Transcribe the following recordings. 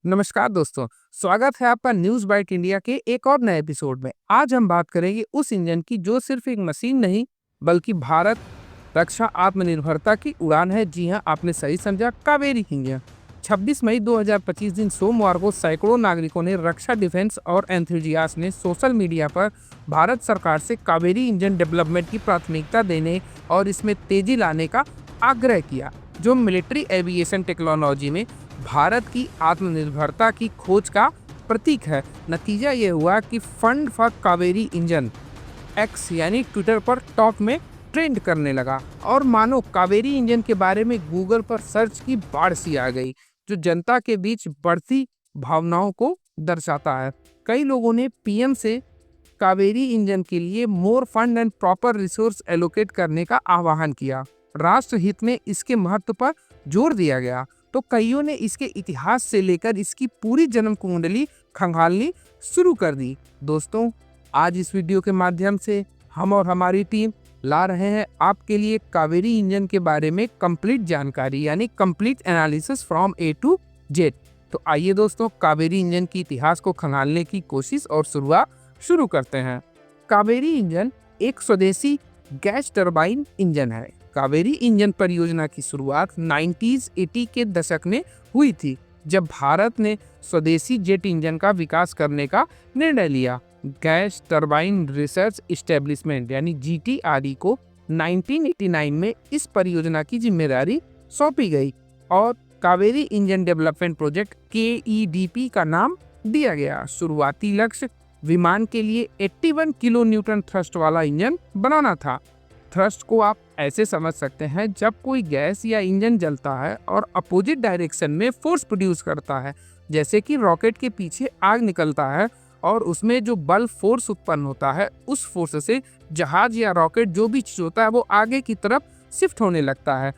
नमस्कार दोस्तों, स्वागत है आपका न्यूज़ बाइट इंडिया के एक और नए एपिसोड में। आज हम बात करेंगे उस इंजन की जो सिर्फ एक मशीन नहीं बल्कि भारत रक्षा आत्मनिर्भरता की उड़ान है। जी हां, आपने सही समझा, कावेरी इंजन। 26 मई 2025 दिन सोमवार को सैकड़ों नागरिकों ने रक्षा डिफेंस और एंथुजियास्ट ने सोशल मीडिया पर भारत सरकार से कावेरी इंजन डेवलपमेंट की प्राथमिकता देने और इसमें तेजी लाने का आग्रह किया, जो मिलिट्री एविएशन टेक्नोलॉजी में भारत की आत्मनिर्भरता की खोज का प्रतीक है। नतीजा ये हुआ कि fund for Kaveri engine x यानी ट्विटर पर टॉप में ट्रेंड करने लगा और मानो कावेरी इंजन के बारे में गूगल पर सर्च की बाढ़ सी आ गई, जो जनता के बीच बढ़ती भावनाओं को दर्शाता है। कई लोगों ने पीएम से कावेरी इंजन के लिए more fund and proper resource allocate करने का आह्वान किया। राष्ट्र हित में इसके महत्व पर जोर दिया गया, तो कईयों ने इसके इतिहास से लेकर इसकी पूरी जन्म कुंडली खंगालनी शुरू कर दी। दोस्तों, आज इस वीडियो के माध्यम से हम और हमारी टीम ला रहे हैं आपके लिए कावेरी इंजन के बारे में कंप्लीट जानकारी, यानी complete analysis from A to Z. तो आइए दोस्तों, कावेरी इंजन की इतिहास को खंगालने की कोशिश और शुरुआत शुरू करते हैं। कावेरी इंजन एक स्वदेशी गैस टरबाइन इंजन है। कावेरी इंजन परियोजना की शुरुआत 1980 के दशक में हुई थी, जब भारत ने स्वदेशी जेट इंजन का विकास करने का निर्णय लिया। गैस टरबाइन रिसर्च एस्टेब्लिशमेंट यानी GTRE को 1989 में इस परियोजना की जिम्मेदारी सौंपी गई और Kaveri engine development project KEDP का नाम दिया गया। शुरुआती लक्ष्य विमान के लिए 81 किलो न्यूटन थ्रस्ट वाला इंजन बनाना था। थ्रस्ट को आप ऐसे समझ सकते हैं, जब कोई गैस या इंजन जलता है और अपोजिट डायरेक्शन में फोर्स प्रोड्यूस करता है, जैसे कि रॉकेट के पीछे आग निकलता है और उसमें जो बल फोर्स उत्पन्न होता है, उस फोर्स से जहाज या रॉकेट जो भी चीज होता है वो आगे की तरफ शिफ्ट होने लगता है,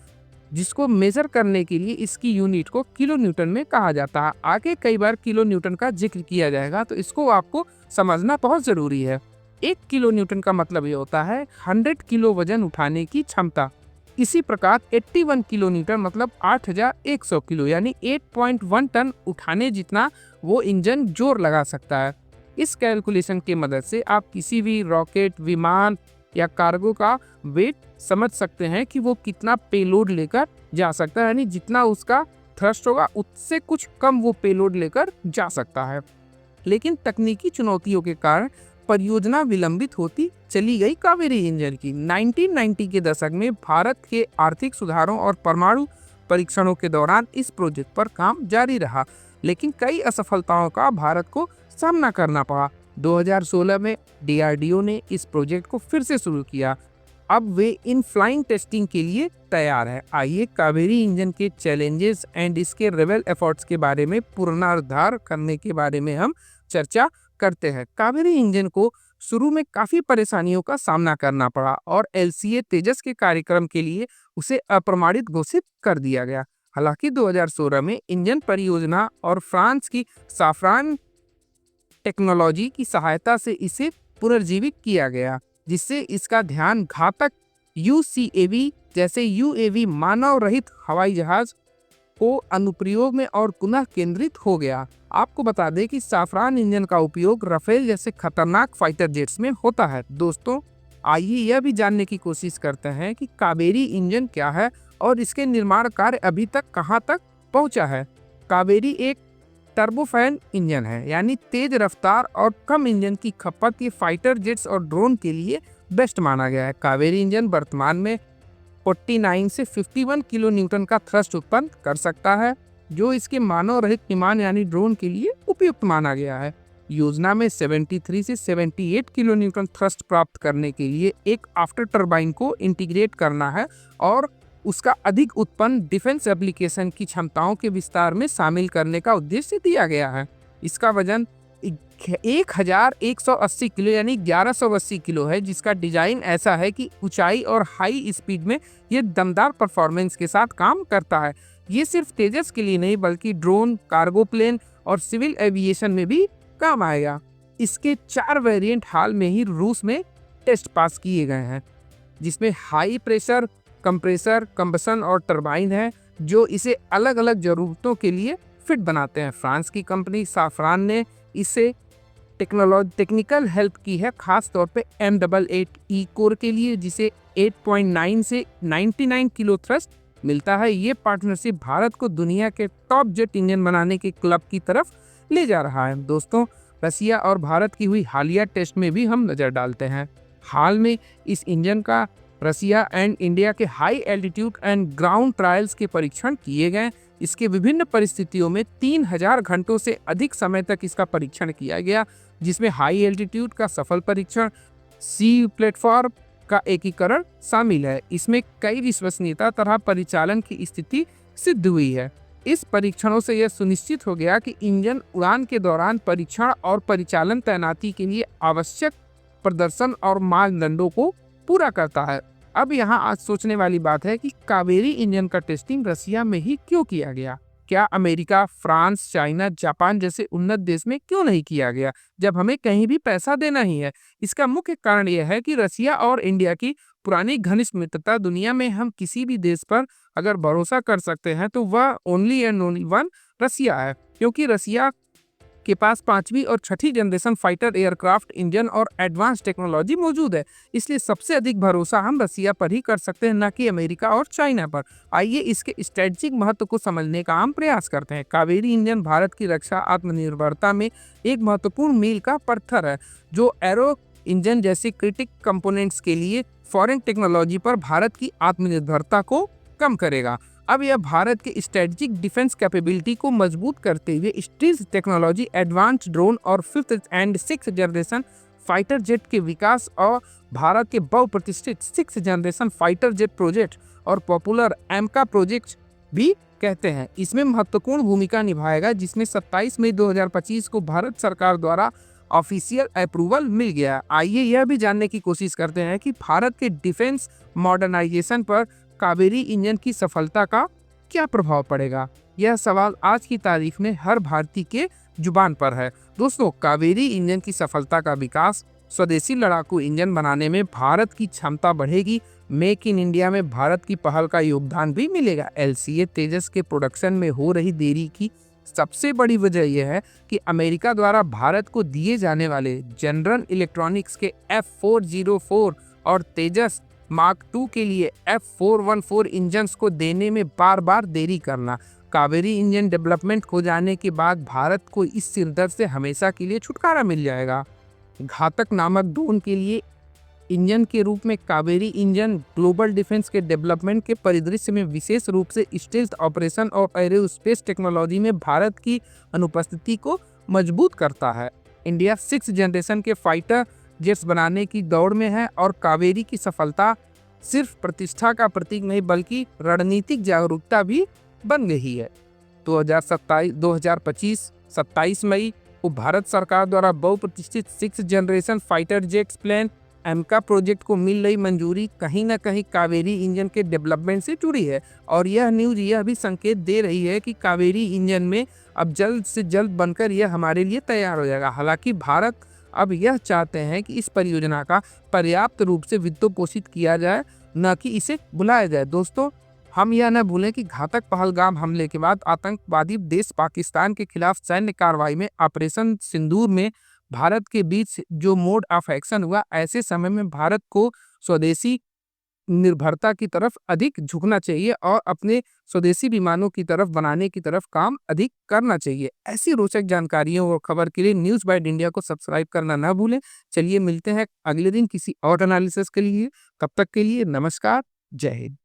जिसको मेजर करने के लिए इसकी यूनिट को किलो न्यूटन में कहा जाता है। आगे कई बार किलो न्यूटन का जिक्र किया जाएगा, तो इसको आपको समझना बहुत जरूरी है। 1 किलो न्यूटन का मतलब ये होता है 100 किलो वजन उठाने की क्षमता। इसी प्रकार 81 किलो न्यूटन मतलब 8100 किलो यानी 8.1 टन उठाने जितना वो इंजन जोर लगा सकता है। इस कैलकुलेशन की मदद से आप किसी भी रॉकेट, विमान या कार्गो का वेट समझ सकते हैं कि वो कितना पेलोड लेकर जा सकता है, यानी जितना उसका थ्रस्ट होगा उससे कुछ कम वो पेलोड लेकर जा सकता है। लेकिन तकनीकी चुनौतियों के कारण परियोजना विलंबित होती चली गई। कावेरी इंजन की 1990 के दशक में भारत के आर्थिक सुधारों और परमाणु परीक्षणों के दौरान इस प्रोजेक्ट पर काम जारी रहा, लेकिन कई असफलताओं का भारत को सामना करना पड़ा। 2016 में DRDO ने इस प्रोजेक्ट को फिर से शुरू किया। अब वे इन फ्लाइंग टेस्टिंग के लिए तैयार है। आइए कावेरी इंजन के चैलेंजेस एंड इसके रेबल एफर्ट्स के बारे में पुनरुद्धार करने के बारे में हम चर्चा करते हैं। कावेरी इंजन को शुरू में काफी परेशानियों का सामना करना पड़ा और LCA तेजस के कार्यक्रम के लिए उसे अप्रमाणित घोषित कर दिया गया। हालांकि 2016 में इंजन परियोजना और फ्रांस की साफ्रान टेक्नोलॉजी की सहायता से इसे पुनर्जीवित किया गया, जिससे इसका ध्यान घातक UCAV जैसे UAV मानव रहित हवाई जहाज को अनुप्रयोग में और पुनः केंद्रित हो गया। आपको बता दें कि साफ्रान इंजन का उपयोग राफेल जैसे खतरनाक फाइटर जेट्स में होता है। दोस्तों, आइए यह भी जानने की कोशिश करते हैं कि कावेरी इंजन क्या है और इसके निर्माण कार्य अभी तक कहां तक पहुंचा है। कावेरी एक टर्बोफैन इंजन है, यानी तेज रफ्तार और कम इंजन की खपत के फाइटर जेट्स और ड्रोन के लिए बेस्ट माना गया है। कावेरी इंजन वर्तमान में 49 से 51 किलो न्यूटन का थ्रस्ट उत्पन्न कर सकता है, जो इसके मानव रहित विमान यानी ड्रोन के लिए उपयुक्त माना गया है। योजना में 73 से 78 किलो न्यूटन थ्रस्ट प्राप्त करने के लिए एक आफ्टर टरबाइन को इंटीग्रेट करना है और उसका अधिक उत्पन्न डिफेंस एप्लीकेशन की क्षमताओं के विस्तार में शामिल करने का उद्देश्य दिया गया है। इसका वजन 1180 किलो यानी 1180 किलो है, जिसका डिजाइन ऐसा है कि ऊंचाई और हाई स्पीड में ये दमदार परफॉर्मेंस के साथ काम करता है। ये सिर्फ तेजस के लिए नहीं बल्कि ड्रोन, कार्गो प्लेन और सिविल एविएशन में भी काम आएगा। इसके 4 वेरिएंट हाल में ही रूस में टेस्ट पास किए गए हैं, जिसमें हाई प्रेशर, कंप्रेसर, कंबसन और टरबाइन है, जो इसे अलग अलग जरूरतों के लिए राइफिट बनाते हैं। फ्रांस की कंपनी साफरान ने इसे टेक्निकल हेल्प की है, खास तौर पे M88E कोर के लिए, जिसे 8.9 से 99 किलो थ्रस्ट मिलता है। ये पार्टनरशिप भारत को दुनिया के टॉप जेट इंजन बनाने के क्लब की तरफ ले जा रहा है। दोस्तों, रसिया और भारत की हुई हालिया टेस्ट में भी हम नजर डालते हैं। हाल में इस इंजन का रसिया एंड इंडिया के high altitude and ground trials के परीक्षण किए गए। इसके विभिन्न परिस्थितियों में 3000 घंटों से अधिक समय तक इसका परीक्षण किया गया, जिसमें हाई एल्टीट्यूड का सफल परीक्षण, सी प्लेटफॉर्म का एकीकरण शामिल है। इसमें कई विश्वसनीयता तरह परिचालन की स्थिति सिद्ध हुई है। इस परीक्षणों से यह सुनिश्चित हो गया कि इंजन उड़ान के दौरान परीक्षण और परिचालन तैनाती के लिए आवश्यक प्रदर्शन और मानदंडों को पूरा करता है। अब यहाँ आज सोचने वाली बात है कि कावेरी इंजन का टेस्टिंग रसिया में ही क्यों किया गया? क्या अमेरिका, फ्रांस, चाइना, जापान जैसे उन्नत देश में क्यों नहीं किया गया, जब हमें कहीं भी पैसा देना ही है? इसका मुख्य कारण यह है कि रसिया और इंडिया की पुरानी घनिष्ठ मित्रता। दुनिया में हम किसी भी देश पर अगर भरोसा कर सकते हैं तो वह ओनली एंड ओनली वन रसिया है, क्योंकि रसिया के पास 5वीं और 6ठी जनरेशन फाइटर एयरक्राफ्ट इंजन और एडवांस टेक्नोलॉजी मौजूद है। इसलिए सबसे अधिक भरोसा हम रसिया पर ही कर सकते हैं, न कि अमेरिका और चाइना पर। आइए इसके स्ट्रेटेजिक महत्व को समझने का हम प्रयास करते हैं। कावेरी इंजन भारत की रक्षा आत्मनिर्भरता में एक महत्वपूर्ण मील का पत्थर है, जो एरो इंजन जैसे क्रिटिक कंपोनेंट्स के लिए फॉरेन टेक्नोलॉजी पर भारत की आत्मनिर्भरता को कम करेगा। अब यह भारत के स्ट्रेटेजिक डिफेंस कैपेबिलिटी को मजबूत करते हुए स्टील्थ टेक्नोलॉजी, एडवांस ड्रोन और 5th and 6th generation fighter jet के विकास और भारत के बहुप्रतिष्ठित 6th generation fighter jet project और पॉपुलर एमका प्रोजेक्ट भी कहते हैं, इसमें महत्वपूर्ण भूमिका निभाएगा, जिसमें 27 मई 2025 को भारत सरकार द्वारा ऑफिशियल अप्रूवल मिल गया। आइए यह भी जानने की कोशिश करते हैं कि भारत के डिफेंस मॉडर्नाइजेशन पर कावेरी इंजन की सफलता का क्या प्रभाव पड़ेगा। यह सवाल आज की तारीख में हर भारतीय के जुबान पर है। दोस्तों, कावेरी इंजन की सफलता का विकास, स्वदेशी लड़ाकू इंजन बनाने में भारत की क्षमता बढ़ेगी। मेक इन इंडिया में भारत की पहल का योगदान भी मिलेगा। LCA तेजस के प्रोडक्शन में हो रही देरी की सबसे बड़ी वजह यह है कि अमेरिका द्वारा भारत को दिए जाने वाले जनरल इलेक्ट्रॉनिक्स के F404 और तेजस मार्क 2 के लिए F414 इंजन्स को देने में बार बार देरी करना। कावेरी इंजन डेवलपमेंट हो जाने के बाद भारत को इस सिरदर्द से हमेशा के लिए छुटकारा मिल जाएगा। घातक नामक ड्रोन के लिए इंजन के रूप में कावेरी इंजन ग्लोबल डिफेंस के डेवलपमेंट के परिदृश्य में विशेष रूप से स्टेल्थ ऑपरेशन और एरोस्पेस टेक्नोलॉजी में भारत की अनुपस्थिति को मजबूत करता है। इंडिया 6th जनरेशन के फाइटर जेट्स बनाने की दौड़ में है और कावेरी की सफलता सिर्फ प्रतिष्ठा का प्रतीक नहीं बल्कि रणनीतिक जागरूकता भी बन गई है। 2025 27 मई को भारत सरकार द्वारा बहुप्रतिष्ठित 6th generation fighter jets plane AMCA project को मिल रही मंजूरी कहीं न कहीं कावेरी इंजन के डेवलपमेंट से जुड़ी है, और यह न्यूज़ यह भी संकेत दे रही है कि कावेरी इंजन में अब जल्द से जल्द बनकर यह हमारे लिए तैयार हो जाएगा। हालांकि भारत अब यह चाहते हैं कि इस परियोजना का पर्याप्त रूप से वित्तपोषित किया जाए, न कि इसे बुलाया जाए। दोस्तों, हम यह न भूलें कि घातक पहलगाम हमले के बाद आतंकवादी देश पाकिस्तान के खिलाफ सैन्य कार्रवाई में ऑपरेशन सिंदूर में भारत के बीच जो मोड ऑफ एक्शन हुआ, ऐसे समय में भारत को स्वदेशी निर्भरता की तरफ अधिक झुकना चाहिए और अपने स्वदेशी विमानों की तरफ बनाने की तरफ काम अधिक करना चाहिए। ऐसी रोचक जानकारियों और खबर के लिए न्यूज़ बाइट इंडिया को सब्सक्राइब करना ना भूलें। चलिए मिलते हैं अगले दिन किसी और एनालिसिस के लिए। तब तक के लिए नमस्कार, जय हिंद।